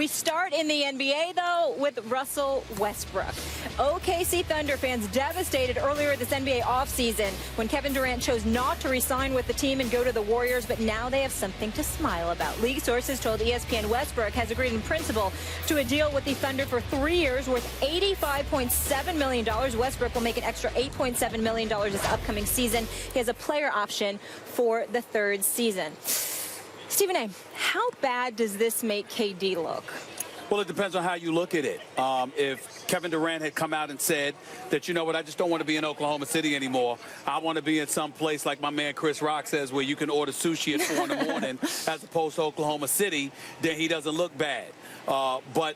We start in the NBA, though, with Russell Westbrook. OKC Thunder fans devastated earlier this NBA offseason when Kevin Durant chose not to re-sign with the team and go to the Warriors, but now they have something to smile about. League sources told ESPN Westbrook has agreed in principle to a deal with the Thunder for 3 years worth $85.7 million. Westbrook will make an extra $8.7 million this upcoming season. He has a player option for the third season. Stephen A., how bad does this make KD look? Well, it depends on how you look at it. If Kevin Durant had come out and said that, you know what, I just don't want to be in Oklahoma City anymore. I want to be in some place like my man Chris Rock says where you can order sushi at 4 in the morning as opposed to Oklahoma City, then he doesn't look bad. But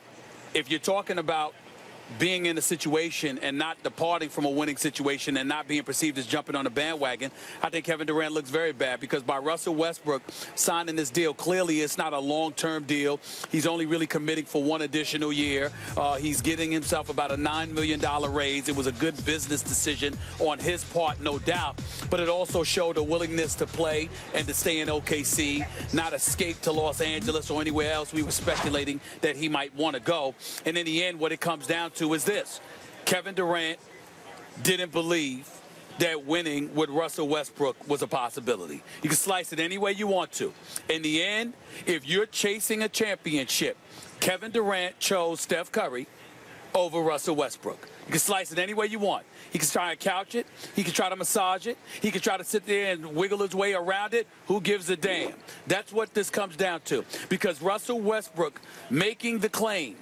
if you're talking about being in a situation and not departing from a winning situation and not being perceived as jumping on a bandwagon, I think Kevin Durant looks very bad because by Russell Westbrook signing this deal, clearly it's not a long-term deal. He's only really committing for 1 additional year. He's getting himself about a $9 million raise. It was a good business decision on his part, no doubt, but it also showed a willingness to play and to stay in OKC, not escape to Los Angeles or anywhere else we were speculating that he might want to go. And in the end, what it comes down to is this: Kevin Durant didn't believe that winning with Russell Westbrook was a possibility. You can slice it any way you want to. In the end, if you're chasing a championship, Kevin Durant chose Steph Curry over Russell Westbrook. You can slice it any way you want. He can try to couch it. He can try to massage it. He can try to sit there and wiggle his way around it. Who gives a damn? That's what this comes down to. Because Russell Westbrook making the claim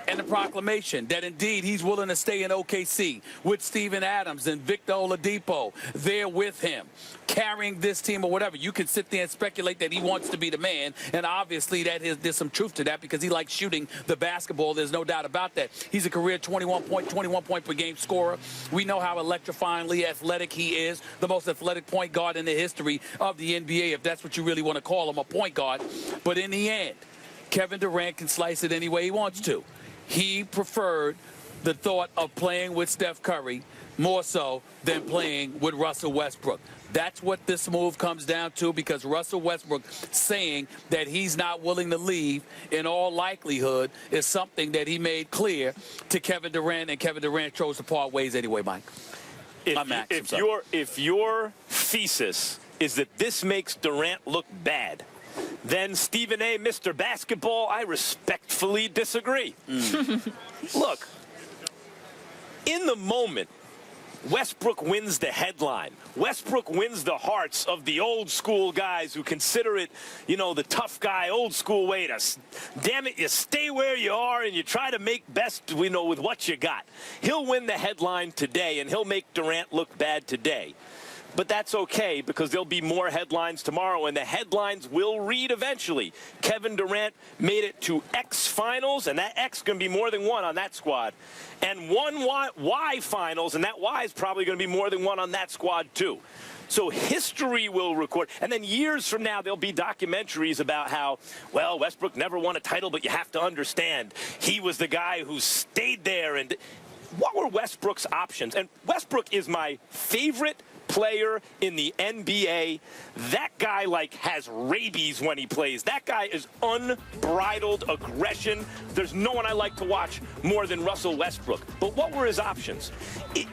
and the proclamation that indeed he's willing to stay in OKC with Steven Adams and Victor Oladipo there with him, carrying this team or whatever. You can sit there and speculate that he wants to be the man, and obviously there's some truth to that because he likes shooting the basketball. There's no doubt about that. He's a career 21 point per game scorer. We know how electrifyingly athletic he is, the most athletic point guard in the history of the NBA, if that's what you really want to call him, a point guard. But in the end, Kevin Durant can slice it any way he wants to. He preferred the thought of playing with Steph Curry more so than playing with Russell Westbrook. That's what this move comes down to, because Russell Westbrook saying that he's not willing to leave in all likelihood is something that he made clear to Kevin Durant, and Kevin Durant chose to part ways anyway, Mike. If your thesis is that this makes Durant look bad, then Stephen A., Mr. Basketball, I respectfully disagree. Look, in the moment, Westbrook wins the headline. Westbrook wins the hearts of the old school guys who consider it, you know, the tough guy, old school way to, damn it, you stay where you are and you try to make best, you know, with what you got. He'll win the headline today and he'll make Durant look bad today. But that's okay, because there'll be more headlines tomorrow, and the headlines will read eventually. Kevin Durant made it to X finals, and that X is going to be more than one on that squad. And one Y finals, and that Y is probably going to be more than one on that squad too. So history will record. And then years from now, there'll be documentaries about how, well, Westbrook never won a title, but you have to understand, he was the guy who stayed there. And what were Westbrook's options? And Westbrook is my favorite player in the NBA. That guy has rabies when he plays. That guy is unbridled aggression. There's no one I like to watch more than Russell Westbrook. But what were his options?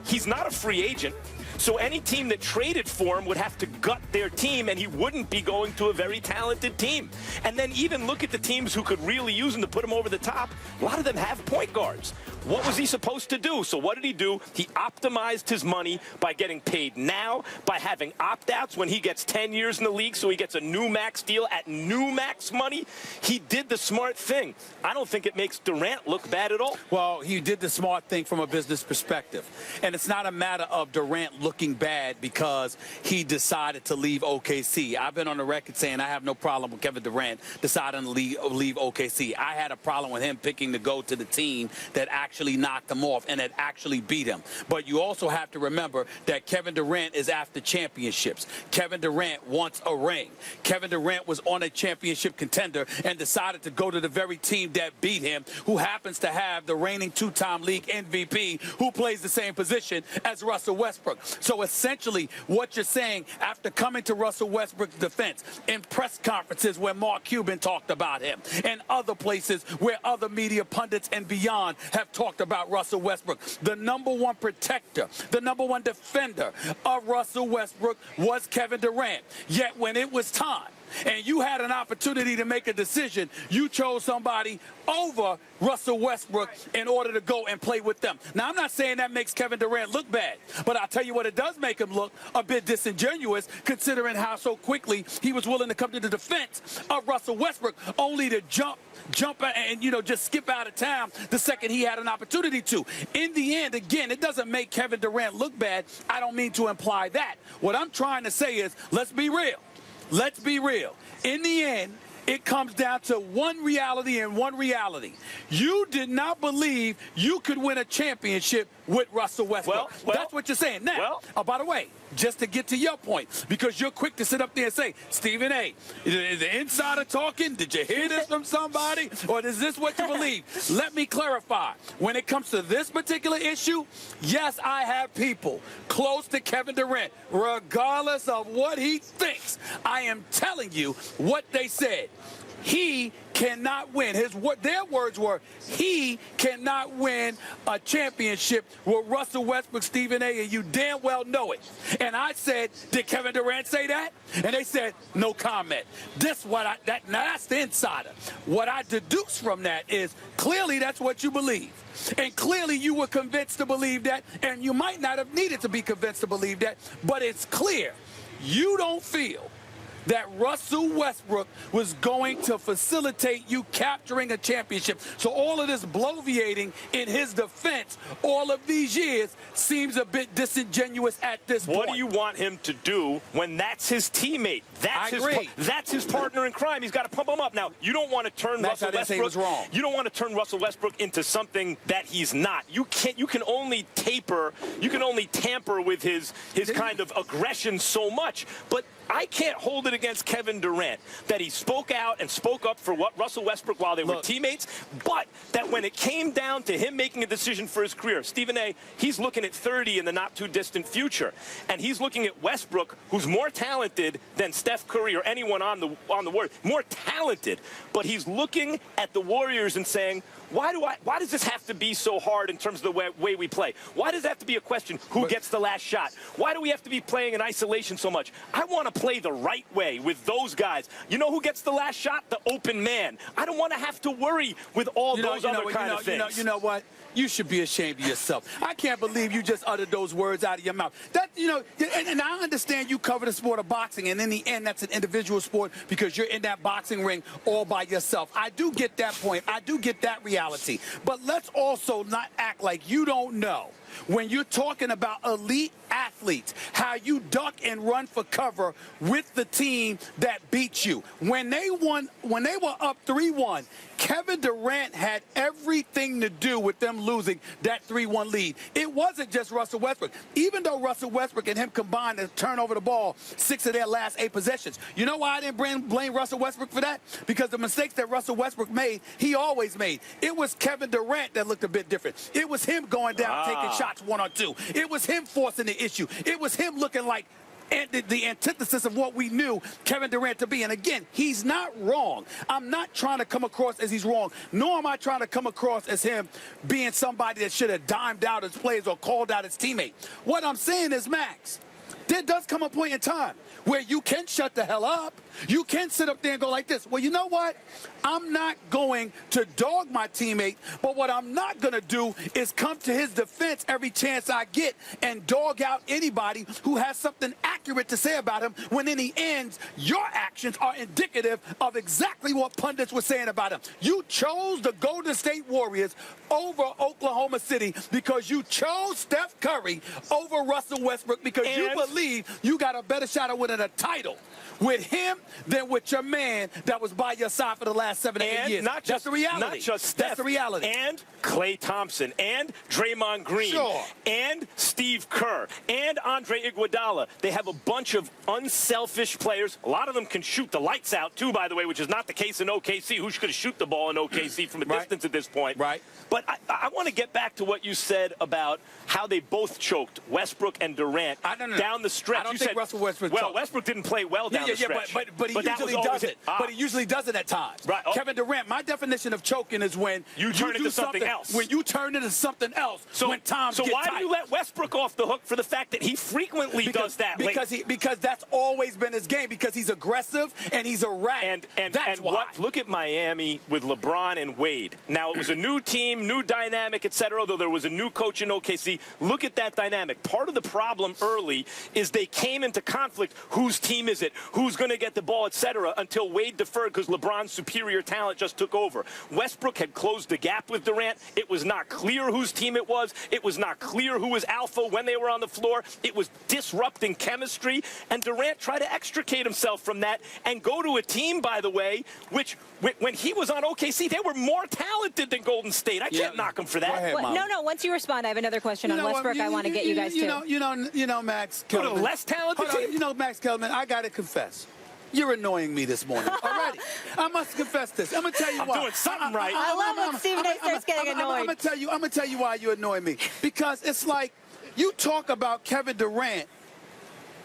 He's not a free agent. So any team that traded for him would have to gut their team, and he wouldn't be going to a very talented team. And then even look at the teams who could really use him to put him over the top. A lot of them have point guards. What was he supposed to do? So what did he do? He optimized his money by getting paid now, by having opt-outs when he gets 10 years in the league, so he gets a new max deal at new max money. He did the smart thing. I don't think it makes Durant look bad at all. Well, he did the smart thing from a business perspective. And it's not a matter of Durant looking bad because he decided to leave OKC. I've been on the record saying I have no problem with Kevin Durant deciding to leave OKC. I had a problem with him picking to go to the team that actually knocked him off and that actually beat him. But you also have to remember that Kevin Durant is after championships. Kevin Durant wants a ring. Kevin Durant was on a championship contender and decided to go to the very team that beat him, who happens to have the reigning two-time league MVP, who plays the same position as Russell Westbrook. So essentially what you're saying after coming to Russell Westbrook's defense in press conferences where Mark Cuban talked about him and other places where other media pundits and beyond have talked about Russell Westbrook, the number one protector, the number one defender of Russell Westbrook was Kevin Durant. Yet when it was time and you had an opportunity to make a decision, you chose somebody over Russell Westbrook in order to go and play with them. Now, I'm not saying that makes Kevin Durant look bad, but I'll tell you what, it does make him look a bit disingenuous considering how so quickly he was willing to come to the defense of Russell Westbrook only to jump and, just skip out of town the second he had an opportunity to. In the end, again, it doesn't make Kevin Durant look bad. I don't mean to imply that. What I'm trying to say is, let's be real. Let's be real. In the end, it comes down to one reality and one reality. You did not believe you could win a championship with Russell Westbrook. Well, that's what you're saying. Now, by the way, just to get to your point, because you're quick to sit up there and say, Stephen A., is the insider talking? Did you hear this from somebody? Or is this what you believe? Let me clarify. When it comes to this particular issue, yes, I have people close to Kevin Durant, regardless of what he thinks. I am telling you what they said. He cannot win. Their words were, he cannot win a championship with Russell Westbrook, Stephen A., and you damn well know it. And I said, did Kevin Durant say that? And they said, no comment. Now that's the insider. What I deduce from that is clearly that's what you believe. And clearly you were convinced to believe that, and you might not have needed to be convinced to believe that, but it's clear you don't feel that Russell Westbrook was going to facilitate you capturing a championship. So all of this bloviating in his defense all of these years seems a bit disingenuous at this point. What do you want him to do when that's his teammate? That's his partner in crime. He's got to pump him up. Now, you don't want to turn Russell Westbrook. You don't want to turn Russell Westbrook into something that he's not. You can only tamper with his kind of aggression so much. But I can't hold it against Kevin Durant that he spoke out and spoke up for what Russell Westbrook while they were teammates, but that when it came down to him making a decision for his career, Stephen A., he's looking at 30 in the not-too-distant future, and he's looking at Westbrook, who's more talented than Steph Curry or anyone on the Warriors, more talented, but he's looking at the Warriors and saying, why does this have to be so hard in terms of the way we play? Why does it have to be a question, who gets the last shot? Why do we have to be playing in isolation so much? I want to play the right way with those guys. You know who gets the last shot? The open man. I don't want to have to worry with all those other kind of things. You know what? You should be ashamed of yourself. I can't believe you just uttered those words out of your mouth. And I understand you cover the sport of boxing, and in the end, that's an individual sport because you're in that boxing ring all by yourself. I do get that point. I do get that reality. But let's also not act like you don't know. When you're talking about elite athletes, how you duck and run for cover with the team that beat you. When they were up 3-1, Kevin Durant had everything to do with them losing that 3-1 lead. It wasn't just Russell Westbrook. Even though Russell Westbrook and him combined to turn over the ball 6 of their last 8 possessions. You know why I didn't blame Russell Westbrook for that? Because the mistakes that Russell Westbrook made, he always made. It was Kevin Durant that looked a bit different. It was him going down, taking shots 1 or 2. It was him forcing the issue. It was him looking like the antithesis of what we knew Kevin Durant to be. And again, he's not wrong. I'm not trying to come across as he's wrong, nor am I trying to come across as him being somebody that should have dimed out his players or called out his teammate. What I'm saying is, Max, there does come a point in time where you can shut the hell up. You can sit up there and go like this. Well, you know what? I'm not going to dog my teammate, but what I'm not going to do is come to his defense every chance I get and dog out anybody who has something accurate to say about him when in the end, your actions are indicative of exactly what pundits were saying about him. You chose the Golden State Warriors over Oklahoma City because you chose Steph Curry over Russell Westbrook because you believe you got a better shot of winning a title with him than with your man that was by your side for the last 7 to 8 years. That's the reality. Not just Steph. That's the reality. And Klay Thompson, and Draymond Green, and Steve Kerr, and Andre Iguodala. They have a bunch of unselfish players. A lot of them can shoot the lights out, too, by the way, which is not the case in OKC. Who's going to shoot the ball in OKC from a distance at this point? Right. But I want to get back to what you said about how they both choked, Westbrook and Durant, down the stretch. I don't think Russell Westbrook choked. Westbrook didn't play well down the stretch. But he usually does it. But he usually does it at times. Right. Kevin Durant, my definition of choking is when you turn into something else. When you turn into something else when times get tight. So why do you let Westbrook off the hook for the fact that he frequently does that? Because that's always been his game, because he's aggressive and he's a rat. And that's why. Look at Miami with LeBron and Wade. Now, it was a new team, new dynamic, etc., although there was a new coach in OKC. Look at that dynamic. Part of the problem early is they came into conflict. Whose team is it? Who's going to get the ball, etc., until Wade deferred because LeBron's superior talent just took over. Westbrook had closed the gap with Durant. It was not clear whose team it was. It was not clear who was alpha when they were on the floor. It was disrupting chemistry, and Durant tried to extricate himself from that and go to a team, by the way, which when he was on OKC, they were more talented than Golden State. I can't knock him for that. Ahead, no. Once you respond, I have another question on Westbrook. I want to get you guys to. You know, Max Kellerman. Less talented team? You know, Max Kellerman, I got to confess. You're annoying me this morning already. I must confess this. I'm gonna tell you why. I'm doing something right. I love when Stephen A starts getting annoyed. I'm gonna tell you why you annoy me. Because it's like you talk about Kevin Durant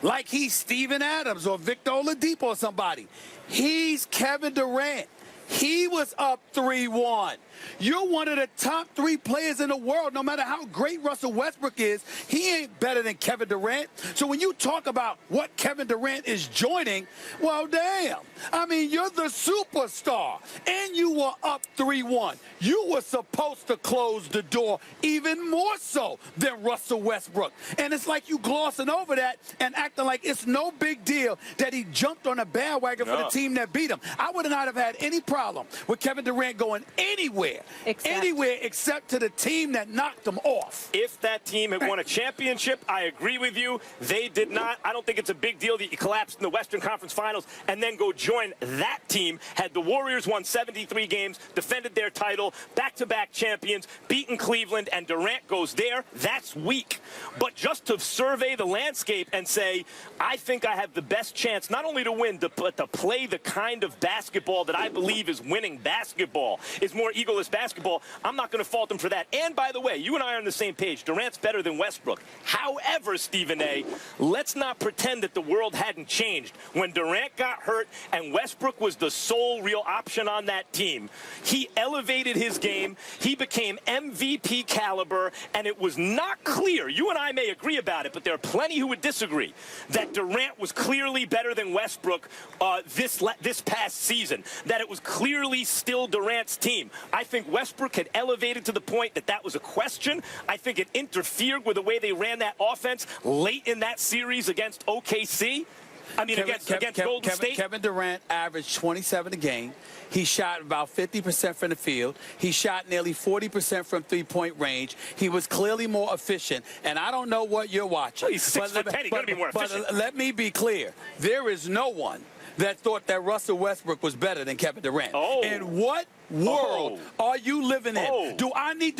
like he's Steven Adams or Victor Oladipo or somebody. He's Kevin Durant. He was up 3-1. You're one of the top 3 players in the world. No matter how great Russell Westbrook is, he ain't better than Kevin Durant. So when you talk about what Kevin Durant is joining, well, damn. I mean, you're the superstar, and you were up 3-1. You were supposed to close the door even more so than Russell Westbrook. And it's like you glossing over that and acting like it's no big deal that he jumped on a bandwagon for the team that beat him. I would not have had any problem with Kevin Durant going anywhere except to the team that knocked them off. If that team had won a championship, I agree with you. They did not. I don't think it's a big deal that you collapsed in the Western Conference Finals and then go join that team. Had the Warriors won 73 games, defended their title, back-to-back champions, beaten Cleveland, and Durant goes there, that's weak. But just to survey the landscape and say, I think I have the best chance not only to win, but to play the kind of basketball that I believe is winning basketball, is more egoless basketball, I'm not going to fault him for that. And by the way, you and I are on the same page. Durant's better than Westbrook. However, Stephen A., let's not pretend that the world hadn't changed. When Durant got hurt and Westbrook was the sole real option on that team, he elevated his game. He became MVP caliber, and it was not clear. You and I may agree about it, but there are plenty who would disagree that Durant was clearly better than Westbrook this past season, that it was clearly still Durant's team. I think Westbrook had elevated to the point that that was a question. I think it interfered with the way they ran that offense late in that series against OKC. I mean, against Golden State. Kevin Durant averaged 27 a game. He shot about 50% from the field. He shot nearly 40% from three-point range. He was clearly more efficient. And I don't know what you're watching. Well, he's 6'10". He's going to be more efficient. But let me be clear. There is no one that thought that Russell Westbrook was better than Kevin Durant. And what world are you living in? Do I need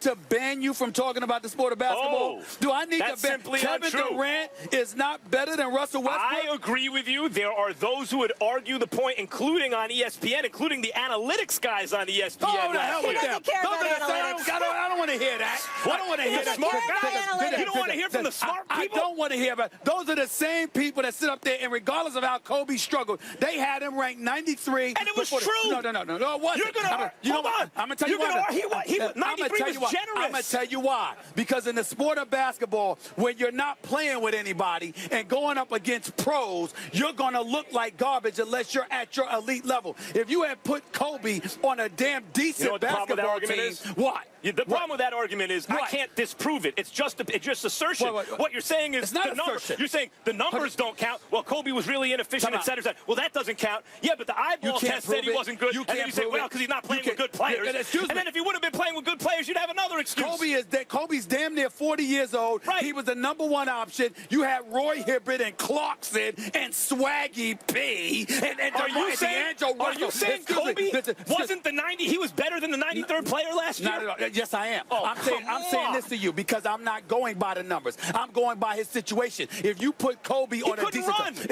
to ban you from talking about the sport of basketball? Do I need to ban Kevin Durant is not better than Russell Westbrook? I agree with you. There are those who would argue the point, including on ESPN, including the analytics guys on ESPN. Oh, the hell with them. I don't want to hear that. I don't want to hear that. Smart guys? You don't want to hear from the smart people? I don't want to hear about it. Those are the same people that sit up there, and regardless of how Kobe struggled, they had him ranked 93. And it was true. No, it wasn't. Hold on. I'm going to tell you why. He 93 was generous. I'm going to tell you why. Because in the sport of basketball, when you're not playing with anybody and going up against pros, you're going to look like garbage unless you're at your elite level. If you had put Kobe on a damn decent basketball team, what? The problem with that argument is I can't disprove it. It's just assertion. What you're saying is the numbers. You're saying the numbers don't count. Well, Kobe was really inefficient, et cetera. Well, that doesn't count. Yeah, but the eyeball test said he wasn't good. And then you say, well, because he's not playing with good players. Excuse me. And then if he would have been playing with good players, you'd have another excuse. Kobe's damn near 40 years old. Right. He was the #1 option. You had Roy Hibbert and Clarkson and Swaggy P. And Are you saying Kobe wasn't the 90? He was better than the 93rd player last year? Not at all. Yes, I am. Oh, I'm saying this to you because I'm not going by the numbers. I'm going by his situation. If you put Kobe on a decent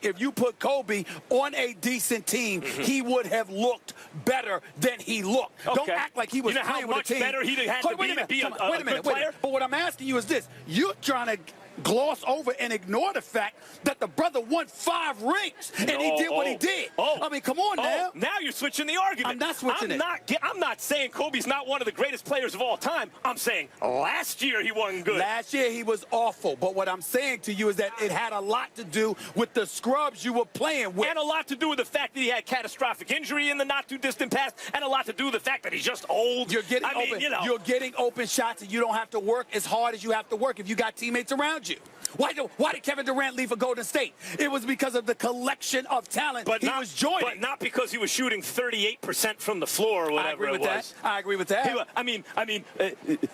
if you put Kobe on a decent team, he would have looked better than he looked. Okay. Don't act like he was playing with a team. You know how much better he'd have had to be a good player? But what I'm asking you is this. You're trying to gloss over and ignore the fact that the brother won 5 rings and he did what he did. I mean, come on now. Now you're switching the argument. I'm not switching I'm not saying Kobe's not one of the greatest players of all time. I'm saying last year he wasn't good. Last year he was awful. But what I'm saying to you is that it had a lot to do with the scrubs you were playing with. And a lot to do with the fact that he had catastrophic injury in the not-too-distant past, and a lot to do with the fact that he's just old. You're getting open shots, and you don't have to work as hard as you have to work if you got teammates around you. Why did Kevin Durant leave for Golden State? It was because of the collection of talent he was joining. But not because he was shooting 38% from the floor or whatever it was. I agree with that.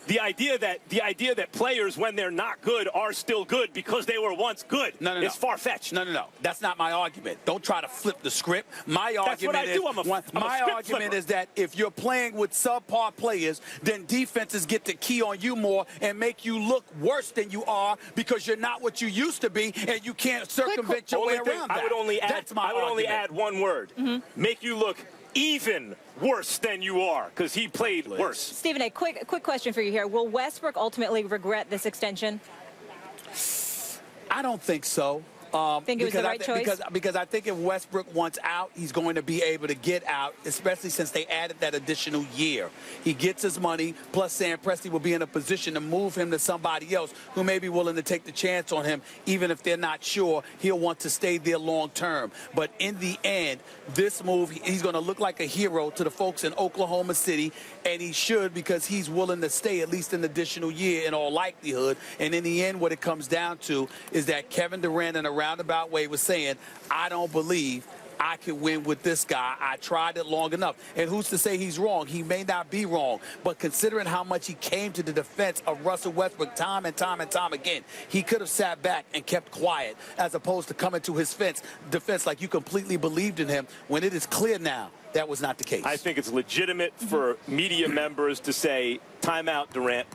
The idea that players, when they're not good, are still good because they were once good is far-fetched. No. That's not my argument. Don't try to flip the script. My argument is that if you're playing with subpar players, then defenses get to key on you more and make you look worse than you are because you're not what you used to be, and you can't circumvent your way around that. I would only add one word. Make you look even worse than you are, because he played worse. Stephen A., quick question for you here. Will Westbrook ultimately regret this extension? I don't think so. Think it was the right choice? Because I think if Westbrook wants out, he's going to be able to get out, especially since they added that additional year. He gets his money, plus Sam Presti will be in a position to move him to somebody else who may be willing to take the chance on him, even if they're not sure he'll want to stay there long term. But in the end, this move, he's going to look like a hero to the folks in Oklahoma City, and he should, because he's willing to stay at least an additional year in all likelihood. And in the end, what it comes down to is that Kevin Durant, in a roundabout way, was saying, I don't believe I could win with this guy. I tried it long enough. And who's to say he's wrong? He may not be wrong. But considering how much he came to the defense of Russell Westbrook time and time again, he could have sat back and kept quiet as opposed to coming to his defense like you completely believed in him, when it is clear now that was not the case. I think it's legitimate for media members to say, time out, Durant.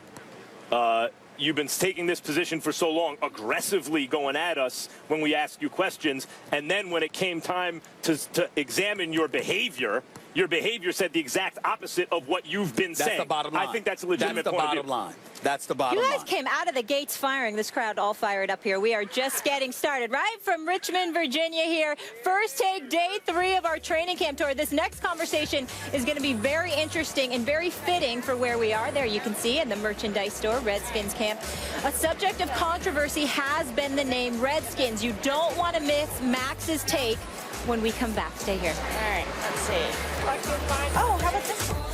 You've been taking this position for so long, aggressively going at us when we ask you questions, and then when it came time to examine your behavior said the exact opposite of what you've been saying. That's the bottom line. I think that's a legitimate point of view. That's the bottom line. You guys came out of the gates firing. This crowd all fired up here. We are just getting started. Right from Richmond, Virginia here. First take, day 3 of our training camp tour. This next conversation is going to be very interesting and very fitting for where we are. There you can see in the merchandise store, Redskins camp. A subject of controversy has been the name Redskins. You don't want to miss Max's take when we come back. Stay here. All right, let's see. Oh, how about this one?